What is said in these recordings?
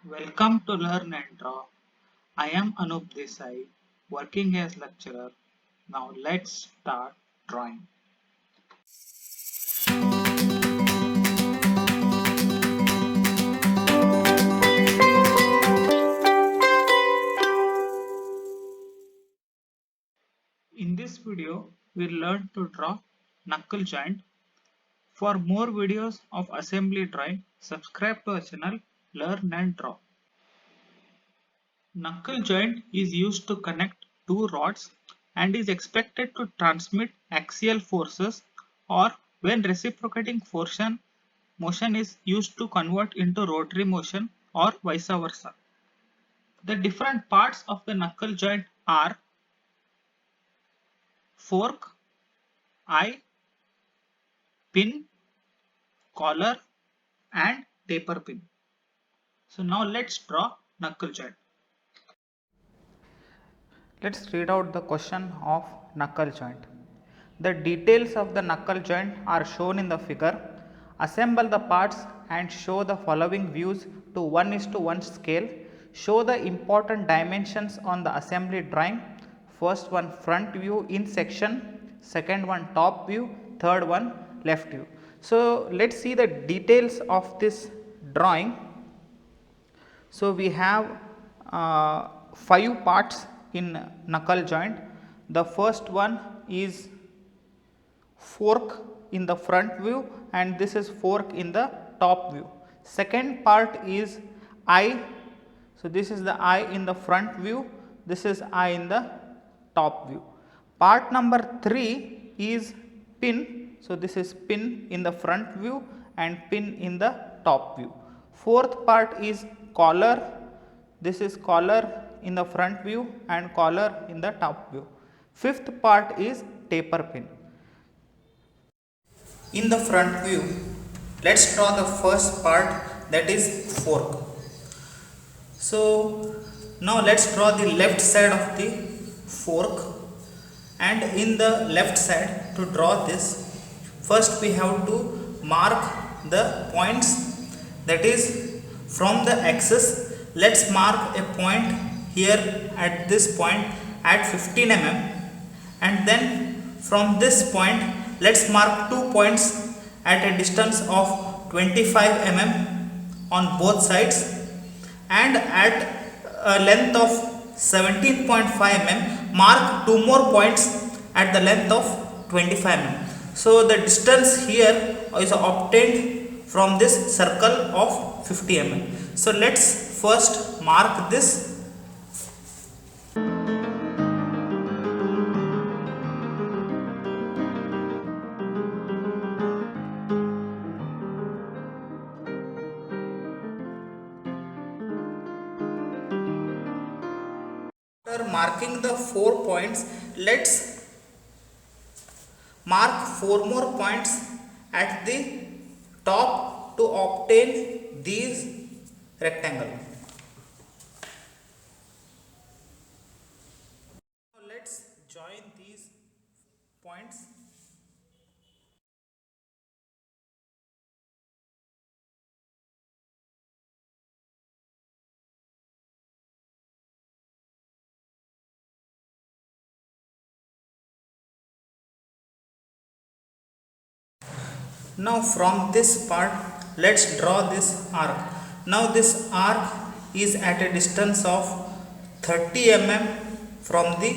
Welcome to Learn and Draw. I am Anup Desai, working as lecturer. Now let's start drawing. In this video, we'll learn to draw knuckle joint. For more videos of assembly drawing, subscribe to our channel Learn and Draw. Knuckle joint is used to connect two rods and is expected to transmit axial forces, or when reciprocating motion is used to convert into rotary motion or vice versa. The different parts of the knuckle joint are fork, eye, pin, collar and taper pin. So now let's draw knuckle joint. Let's read out the question of knuckle joint. The details of the knuckle joint are shown in the figure. Assemble the parts and show the following views to 1:1 scale. Show the important dimensions on the assembly drawing. First one front view in section, second one top view, third one left view. So let's see the details of this drawing. So we have 5 parts in knuckle joint. The first one is fork in the front view and this is fork in the top view. Second part is eye. So this is the eye in the front view, this is eye in the top view. Part number 3 is pin. So this is pin in the front view and pin in the top view. Fourth part is collar. This is collar in the front view and collar in the top view. Fifth part is taper pin. In the front view, let's draw the first part, that is fork. So now let's draw the left side of the fork, and in the left side, to draw this, first we have to mark the points, that is from the axis. Let's mark a point here at this point at 15 mm, and then from this point let's mark 2 points at a distance of 25 mm on both sides, and at a length of 17.5 mm mark 2 more points at the length of 25 mm. So the distance here is obtained from this circle of 50 mm. So let's first mark this. After marking the 4 points, let's mark 4 more points at the top to obtain these rectangle. Now let's join these points. Now from this part, let's draw this arc. Now this arc is at a distance of 30 mm from the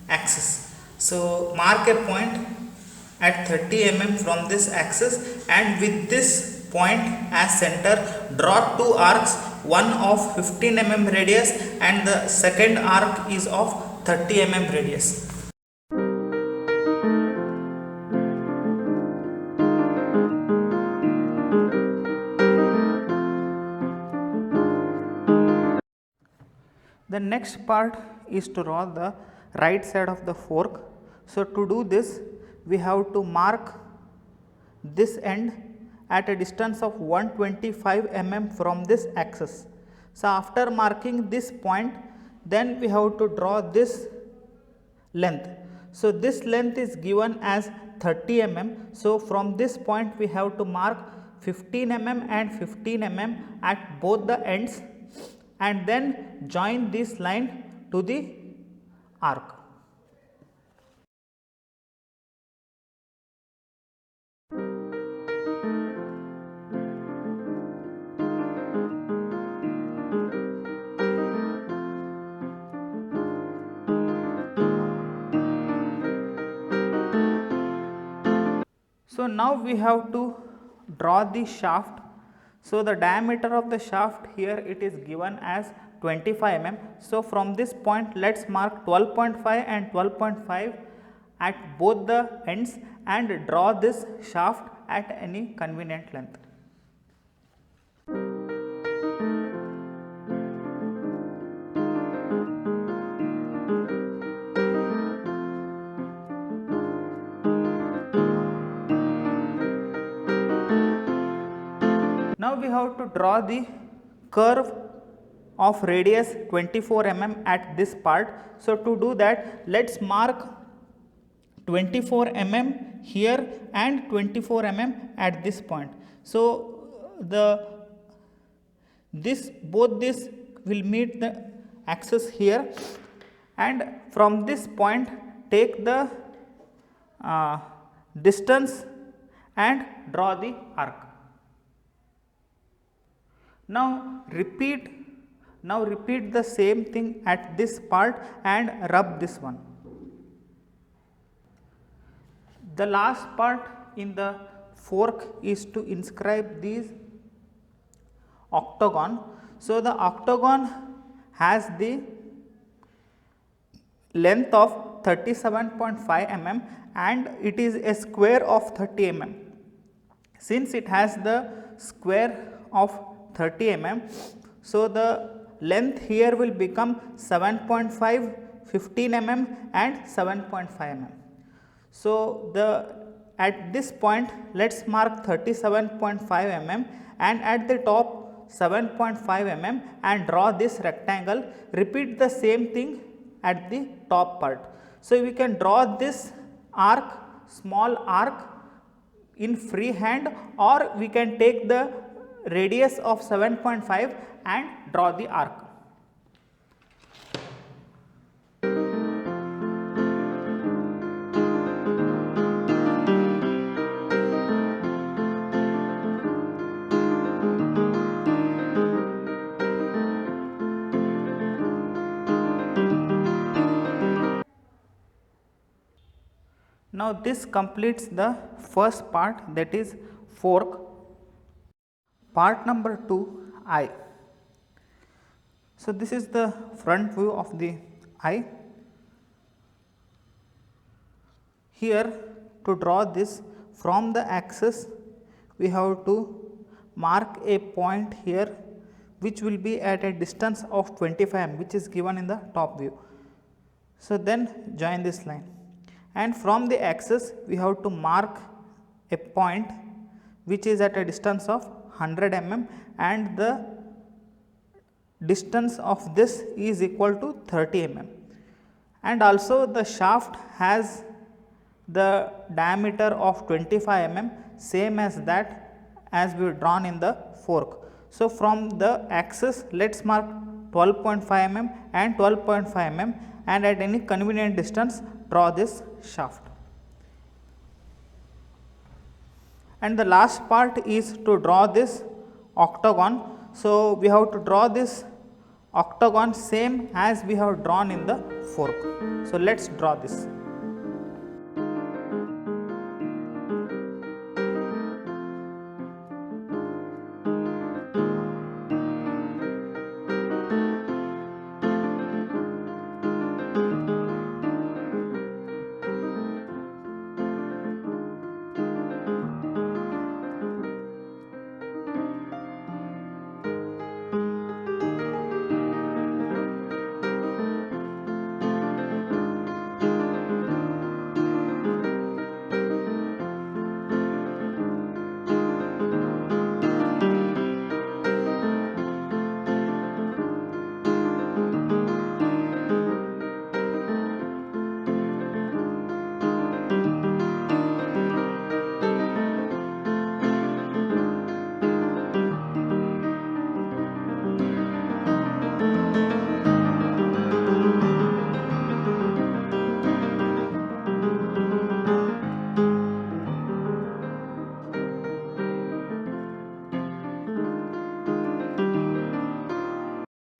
axis. So mark a point at 30 mm from this axis, and with this point as center, draw 2 arcs, one of 15 mm radius and the second arc is of 30 mm radius. The next part is to draw the right side of the fork. So to do this, we have to mark this end at a distance of 125 mm from this axis. So after marking this point, then we have to draw this length. So this length is given as 30 mm. So from this point we have to mark 15 mm and 15 mm at both the ends. and then join this line to the arc. So now we have to draw the shaft. So the diameter of the shaft here, it is given as 25 mm. So from this point let's mark 12.5 and 12.5 at both the ends and draw this shaft at any convenient length. Now we have to draw the curve of radius 24 mm at this part. So to do that, let's mark 24 mm here and 24 mm at this point. So both this will meet the axis here, and from this point take the distance and draw the arc. Now repeat the same thing at this part and rub this one. The last part in the fork is to inscribe these octagon. So the octagon has the length of 37.5 mm and it is a square of 30 mm. Since it has the square of 30 mm, so the length here will become 7.5, 15 mm and 7.5 mm. So at this point let's mark 37.5 mm and at the top 7.5 mm and draw this rectangle. Repeat the same thing at the top part. So we can draw this arc, small arc in free hand, or we can take the radius of 7.5 and draw the arc. Now this completes the first part, that is fork. Part number 2, eye. So this is the front view of the eye. Here to draw this from the axis, we have to mark a point here which will be at a distance of 25 mm, which is given in the top view. So then join this line, and from the axis we have to mark a point which is at a distance of 100 mm and the distance of this is equal to 30 mm, and also the shaft has the diameter of 25 mm, same as that as we drawn in the fork. So from the axis let's mark 12.5 mm and 12.5 mm and at any convenient distance draw this shaft. And the last part is to draw this octagon. So we have to draw this octagon same as we have drawn in the fork. So let's draw this.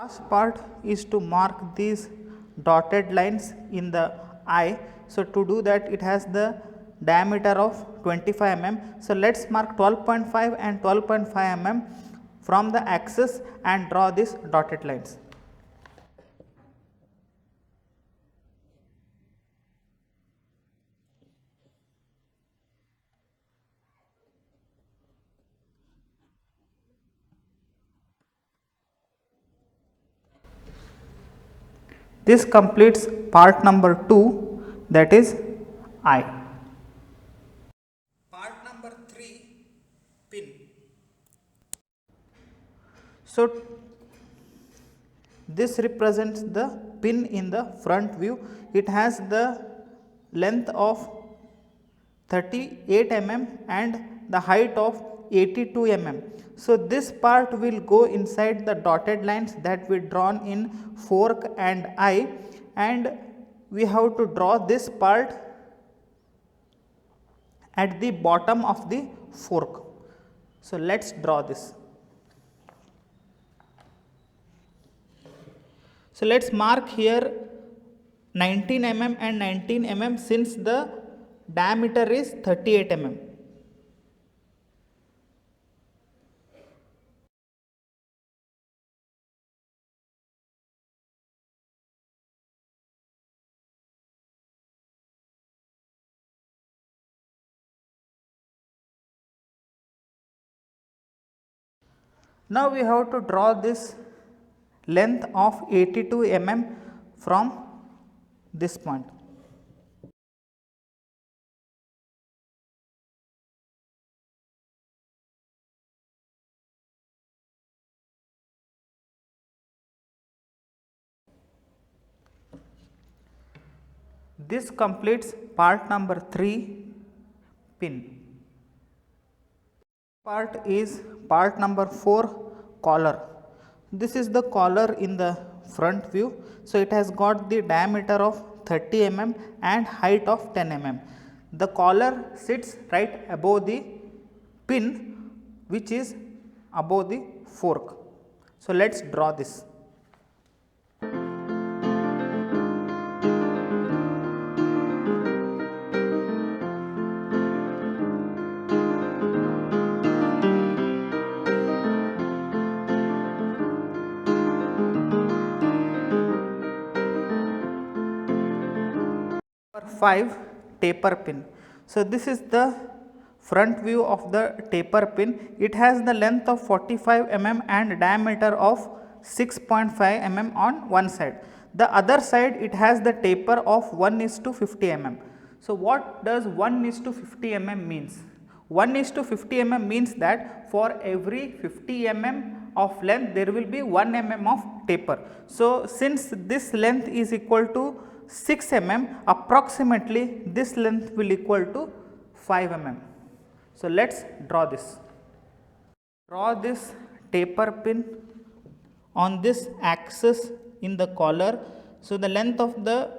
Last part is to mark these dotted lines in the eye. So to do that, it has the diameter of 25 mm. So let's mark 12.5 and 12.5 mm from the axis and draw these dotted lines. This completes part number 2, that is eye. Part number 3, pin. So this represents the pin in the front view. It has the length of 38 mm and the height of 82 mm. So this part will go inside the dotted lines that we drawn in fork and eye, and we have to draw this part at the bottom of the fork. So let's draw this. So let's mark here 19 mm and 19 mm since the diameter is 38 mm. Now we have to draw this length of 82 mm from this point. This completes part number 3, pin. Part is part number 4, collar. This is the collar in the front view. So it has got the diameter of 30 mm and height of 10 mm. The collar sits right above the pin, which is above the fork. So let's draw this. Number 5, taper pin. So this is the front view of the taper pin. It has the length of 45 mm and diameter of 6.5 mm on one side. The other side, it has the taper of 1:50 mm. So what does 1:50 mm means? 1:50 mm means that for every 50 mm of length there will be 1 mm of taper. So since this length is equal to 6 mm, approximately this length will equal to 5 mm. So let's draw this. Draw this taper pin on this axis in the collar. So the length of the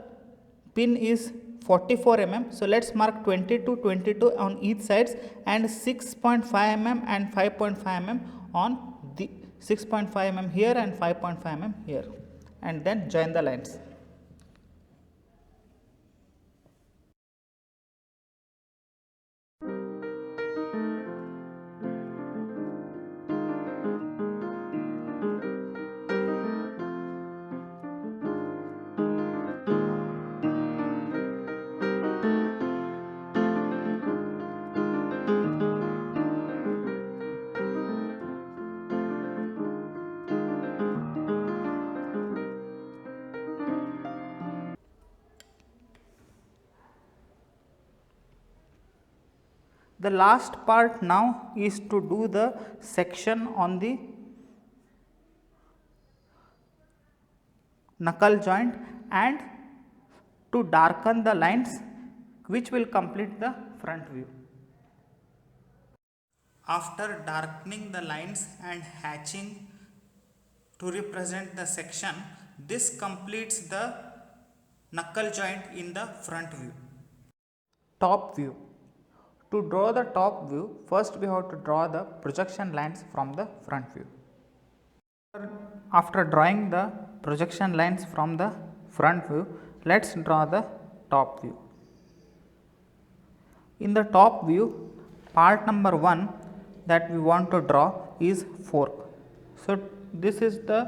pin is 44 mm. So let's mark 22, 22 on each sides and 6.5 mm and 5.5 mm on the 6.5 mm here and 5.5 mm here, and then join the lines. The last part now is to do the section on the knuckle joint and to darken the lines, which will complete the front view. After darkening the lines and hatching to represent the section, this completes the knuckle joint in the front view. Top view. To draw the top view, first we have to draw the projection lines from the front view. After drawing the projection lines from the front view, let's draw the top view. In the top view, part number 1 that we want to draw is fork. So this is the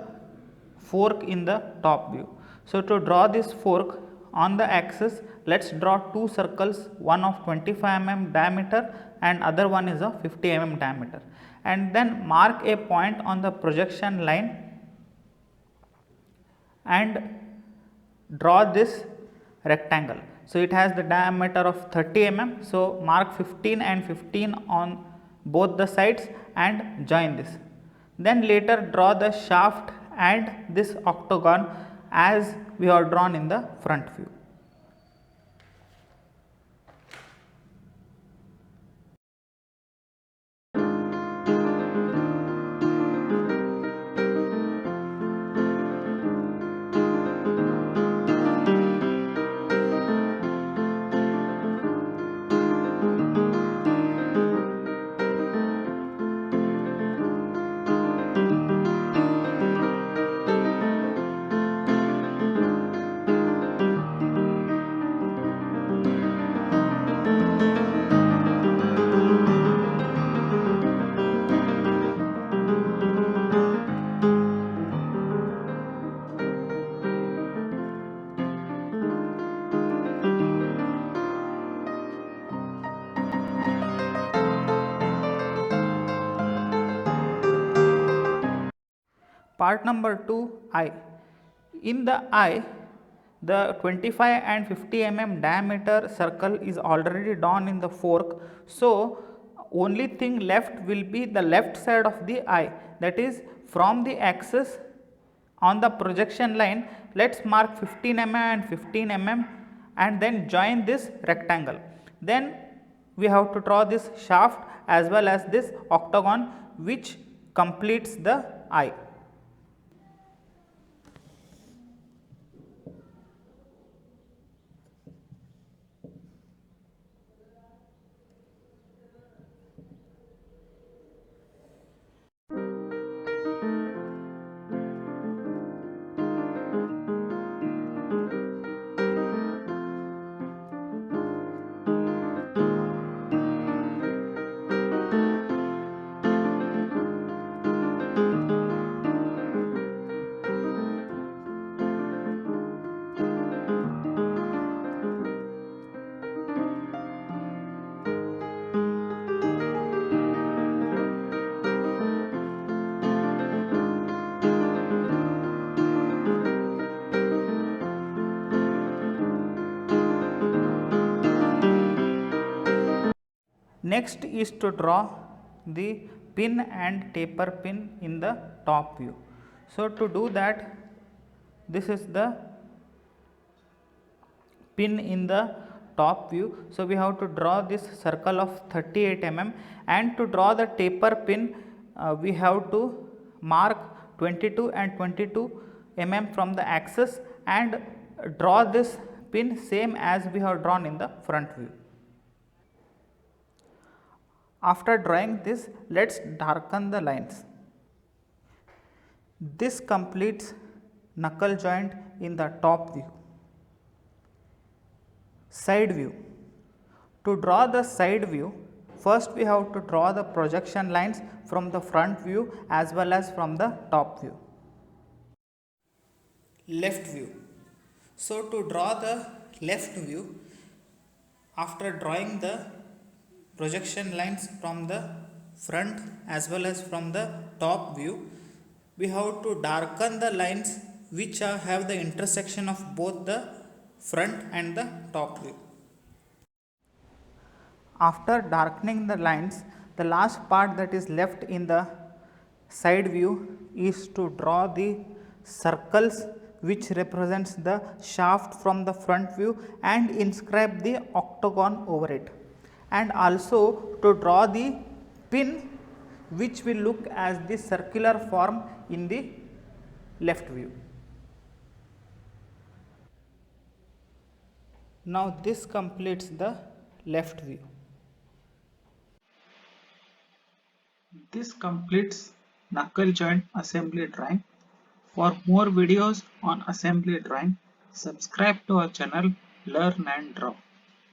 fork in the top view. So to draw this fork on the axis, let's draw two circles, one of 25 mm diameter and other one is of 50 mm diameter, and then mark a point on the projection line and draw this rectangle. So it has the diameter of 30 mm. So mark 15 and 15 on both the sides and join this. Then later draw the shaft and this octagon as we have drawn in the front view. Part number 2, eye. In the eye, the 25 and 50 mm diameter circle is already drawn in the fork. So only thing left will be the left side of the eye, that is from the axis on the projection line. Let's mark 15 mm and 15 mm and then join this rectangle. Then we have to draw this shaft as well as this octagon which completes the eye. Next is to draw the pin and taper pin in the top view. So to do that, this is the pin in the top view. So we have to draw this circle of 38 mm, and to draw the taper pin we have to mark 22 and 22 mm from the axis and draw this pin same as we have drawn in the front view. After drawing this, let's darken the lines. This completes knuckle joint in the top view. Side view. To draw the side view, first we have to draw the projection lines from the front view as well as from the top view. Left view. So to draw the left view, after drawing the projection lines from the front as well as from the top view, we have to darken the lines which have the intersection of both the front and the top view. After darkening the lines, the last part that is left in the side view is to draw the circles which represents the shaft from the front view and inscribe the octagon over it, and also to draw the pin which will look as the circular form in the left view. Now this completes the left view. This completes knuckle joint assembly drawing. For more videos on assembly drawing, subscribe to our channel Learn and Draw.